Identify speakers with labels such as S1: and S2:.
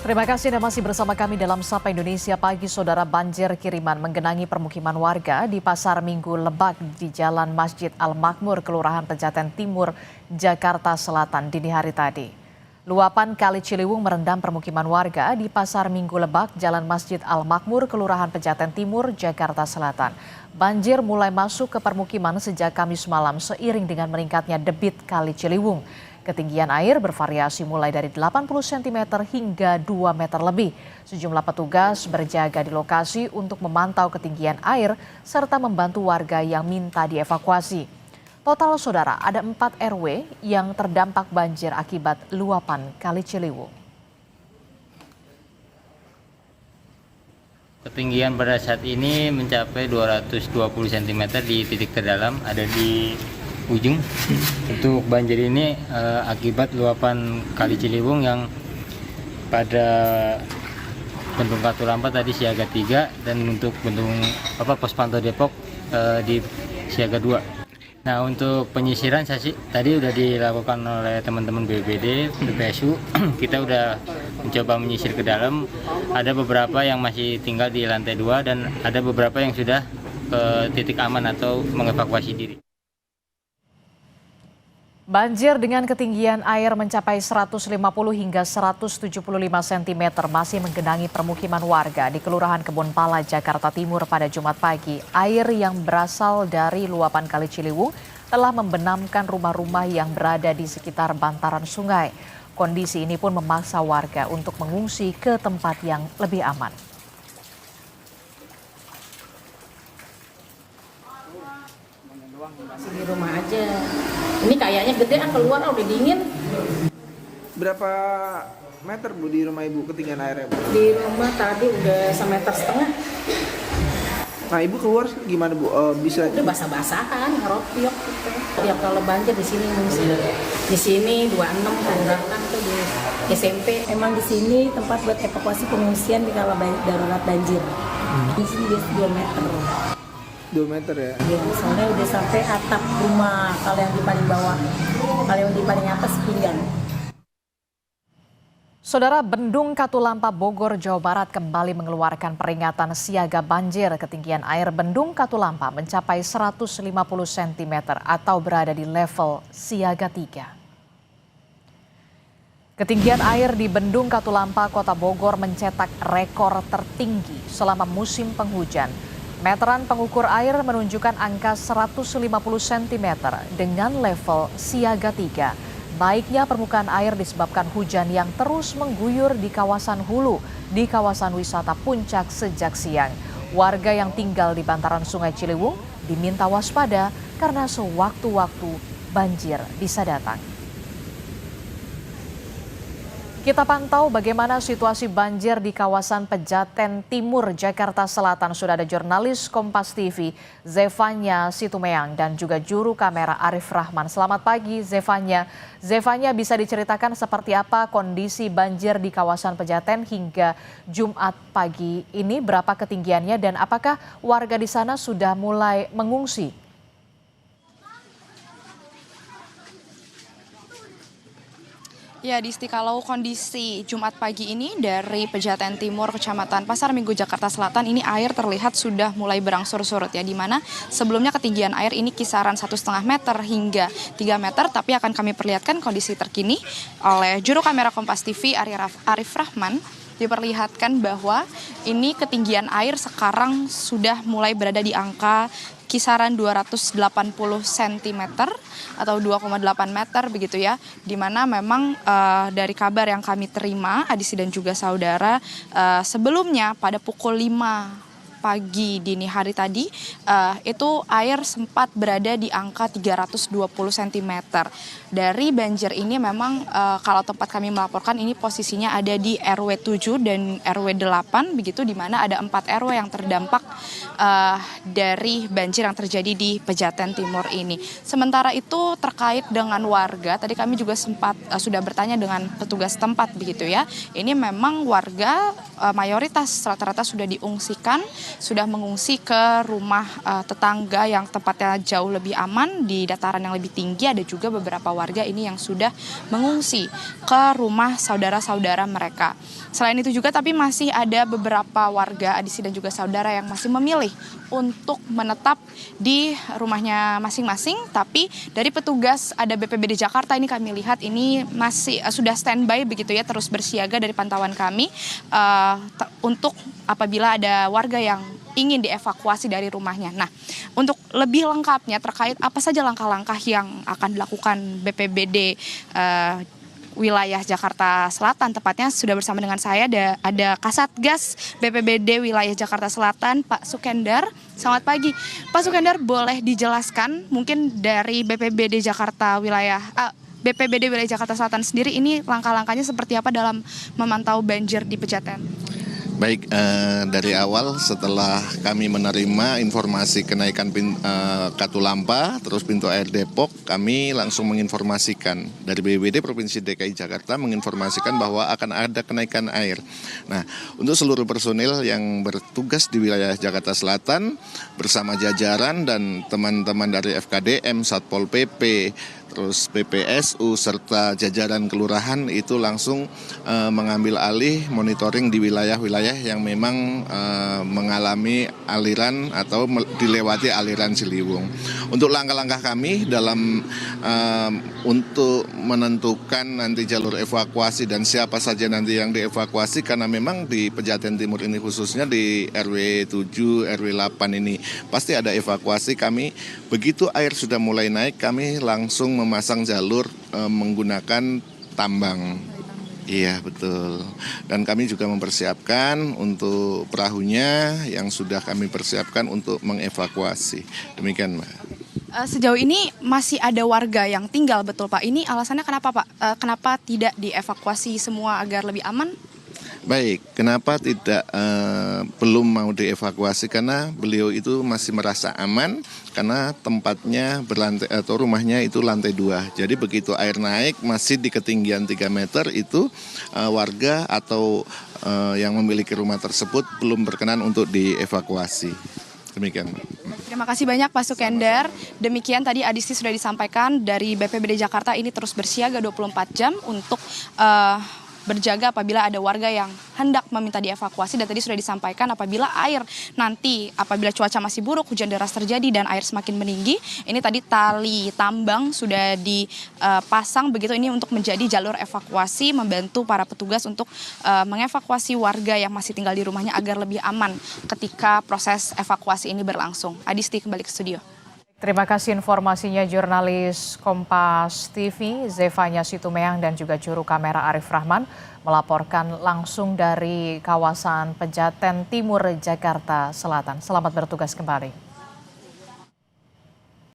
S1: Terima kasih Anda masih bersama kami dalam Sapa Indonesia Pagi. Saudara, banjir kiriman menggenangi permukiman warga di Pasar Minggu Lebak di Jalan Masjid Al-Makmur, Kelurahan Pejaten Timur, Jakarta Selatan dini hari tadi. Luapan Kali Ciliwung merendam permukiman warga di Pasar Minggu Lebak, Jalan Masjid Al-Makmur, Kelurahan Pejaten Timur, Jakarta Selatan. Banjir mulai masuk ke permukiman sejak Kamis malam seiring dengan meningkatnya debit Kali Ciliwung. Ketinggian air bervariasi mulai dari 80 cm hingga 2 meter lebih. Sejumlah petugas berjaga di lokasi untuk memantau ketinggian air serta membantu warga yang minta dievakuasi. Total saudara, ada 4 RW yang terdampak banjir akibat luapan Kali Ciliwung.
S2: Ketinggian pada saat ini mencapai 220 cm di titik terdalam, ada di ujung. Untuk banjir ini akibat luapan Kali Ciliwung yang pada bendung Katulampa tadi siaga 3 dan untuk bendung pos pantau Depok di siaga 2. Nah, untuk penyisiran tadi udah dilakukan oleh teman-teman BPBD, BPSU. Kita udah mencoba menyisir ke dalam. Ada beberapa yang masih tinggal di lantai 2 dan ada beberapa yang sudah ke titik aman atau mengevakuasi diri.
S1: Banjir dengan ketinggian air mencapai 150 hingga 175 cm masih menggenangi permukiman warga di Kelurahan Kebonpala, Jakarta Timur pada Jumat pagi. Air yang berasal dari luapan Kali Ciliwung telah membenamkan rumah-rumah yang berada di sekitar bantaran sungai. Kondisi ini pun memaksa warga untuk mengungsi ke tempat yang lebih aman.
S3: Masih di rumah aja. Ini kayaknya gede, keluar udah dingin.
S4: Berapa meter Bu di rumah Ibu ketinggian airnya, Bu?
S3: Di rumah tadi udah 1,5 meter.
S4: Nah, Ibu keluar gimana, Bu? Bisa
S3: Udah basah-basahan, ngeropiok gitu. Ya kalau banjir di sini mesti. Di sini 26 tangerang tuh di SMP.
S5: Emang di sini tempat buat evakuasi pengungsian di kala darurat banjir. Di sini dia 2 meter.
S4: 2 meter ya?
S5: Ya, soalnya udah sampai atap rumah, kalau yang di paling bawah. Kalau yang di paling atas pinggan.
S1: Saudara, Bendung Katulampa Bogor, Jawa Barat kembali mengeluarkan peringatan siaga banjir. Ketinggian air Bendung Katulampa mencapai 150 cm atau berada di level siaga 3. Ketinggian air di Bendung Katulampa, Kota Bogor mencetak rekor tertinggi selama musim penghujan. Meteran pengukur air menunjukkan angka 150 cm dengan level siaga 3. Naiknya permukaan air disebabkan hujan yang terus mengguyur di kawasan hulu, di kawasan wisata Puncak sejak siang. Warga yang tinggal di bantaran Sungai Ciliwung diminta waspada karena sewaktu-waktu banjir bisa datang. Kita pantau bagaimana situasi banjir di kawasan Pejaten Timur, Jakarta Selatan. Sudah ada jurnalis Kompas TV, Zefanya Situmeang, dan juga juru kamera Arif Rahman. Selamat pagi, Zefanya. Zefanya, bisa diceritakan seperti apa kondisi banjir di kawasan Pejaten hingga Jumat pagi ini? Berapa ketinggiannya dan apakah warga di sana sudah mulai mengungsi?
S6: Ya, Disti, kalau kondisi Jumat pagi ini dari Pejaten Timur, Kecamatan Pasar Minggu, Jakarta Selatan, ini air terlihat sudah mulai berangsur surut ya, di mana sebelumnya ketinggian air ini kisaran 1,5 meter hingga 3 meter, tapi akan kami perlihatkan kondisi terkini oleh juru kamera Kompas TV Arif Rahman. Diperlihatkan bahwa ini ketinggian air sekarang sudah mulai berada di angka kisaran 280 cm atau 2,8 meter begitu ya, di mana memang dari kabar yang kami terima Adisi dan juga saudara, sebelumnya pada pukul 5 pagi dini hari tadi itu air sempat berada di angka 320 cm. Dari banjir ini memang kalau tempat kami melaporkan ini posisinya ada di RW 7 dan RW 8 begitu, di mana ada 4 RW yang terdampak dari banjir yang terjadi di Pejaten Timur ini. Sementara itu terkait dengan warga, tadi kami juga sempat sudah bertanya dengan petugas tempat begitu ya. Ini memang warga mayoritas rata-rata sudah diungsikan sudah mengungsi ke rumah tetangga yang tempatnya jauh lebih aman di dataran yang lebih tinggi. Ada juga beberapa warga ini yang sudah mengungsi ke rumah saudara-saudara mereka. Selain itu juga tapi masih ada beberapa warga Adisi dan juga saudara yang masih memilih untuk menetap di rumahnya masing-masing. Tapi dari petugas ada BPBD Jakarta ini kami lihat ini masih sudah standby begitu ya, terus bersiaga dari pantauan kami untuk apabila ada warga yang ingin dievakuasi dari rumahnya. Nah, untuk lebih lengkapnya terkait apa saja langkah-langkah yang akan dilakukan BPBD wilayah Jakarta Selatan, tepatnya sudah bersama dengan saya ada Kasatgas BPBD wilayah Jakarta Selatan, Pak Sukendar. Selamat pagi, Pak Sukendar, boleh dijelaskan mungkin dari BPBD wilayah Jakarta Selatan sendiri ini langkah-langkahnya seperti apa dalam memantau banjir di Pejaten?
S7: Baik, dari awal setelah kami menerima informasi kenaikan Katulampa, terus pintu air Depok, kami langsung menginformasikan dari BPBD Provinsi DKI Jakarta menginformasikan bahwa akan ada kenaikan air. Nah, untuk seluruh personil yang bertugas di wilayah Jakarta Selatan bersama jajaran dan teman-teman dari FKDM, Satpol PP, terus PPSU serta jajaran kelurahan itu langsung mengambil alih monitoring di wilayah-wilayah yang memang mengalami aliran atau dilewati aliran Ciliwung. Untuk langkah-langkah kami dalam untuk menentukan nanti jalur evakuasi dan siapa saja nanti yang dievakuasi, karena memang di Pejaten Timur ini khususnya di RW 7, RW 8 ini pasti ada evakuasi. Kami begitu air sudah mulai naik, kami langsung memasang jalur menggunakan tambang. Iya, betul. Dan kami juga mempersiapkan untuk perahunya yang sudah kami persiapkan untuk mengevakuasi. Demikian, Mbak.
S6: Sejauh ini masih ada warga yang tinggal, betul Pak? Ini alasannya kenapa Pak? Kenapa tidak dievakuasi semua agar lebih aman?
S7: Baik, kenapa tidak belum mau dievakuasi? Karena beliau itu masih merasa aman karena tempatnya berlantai atau rumahnya itu lantai 2. Jadi begitu air naik masih di ketinggian 3 meter itu warga atau yang memiliki rumah tersebut belum berkenan untuk dievakuasi. Demikian.
S6: Terima kasih banyak Pak Sukendar. Demikian tadi Adisti sudah disampaikan dari BPBD Jakarta ini terus bersiaga 24 jam untuk berjaga apabila ada warga yang hendak meminta dievakuasi. Dan tadi sudah disampaikan apabila cuaca masih buruk, hujan deras terjadi dan air semakin meninggi, ini tadi tali tambang sudah dipasang begitu ini untuk menjadi jalur evakuasi, membantu para petugas untuk mengevakuasi warga yang masih tinggal di rumahnya agar lebih aman ketika proses evakuasi ini berlangsung. Adisti kembali ke studio.
S1: Terima kasih informasinya jurnalis Kompas TV Zevanya Situmeang dan juga juru kamera Arif Rahman melaporkan langsung dari kawasan Pejaten Timur Jakarta Selatan. Selamat bertugas kembali.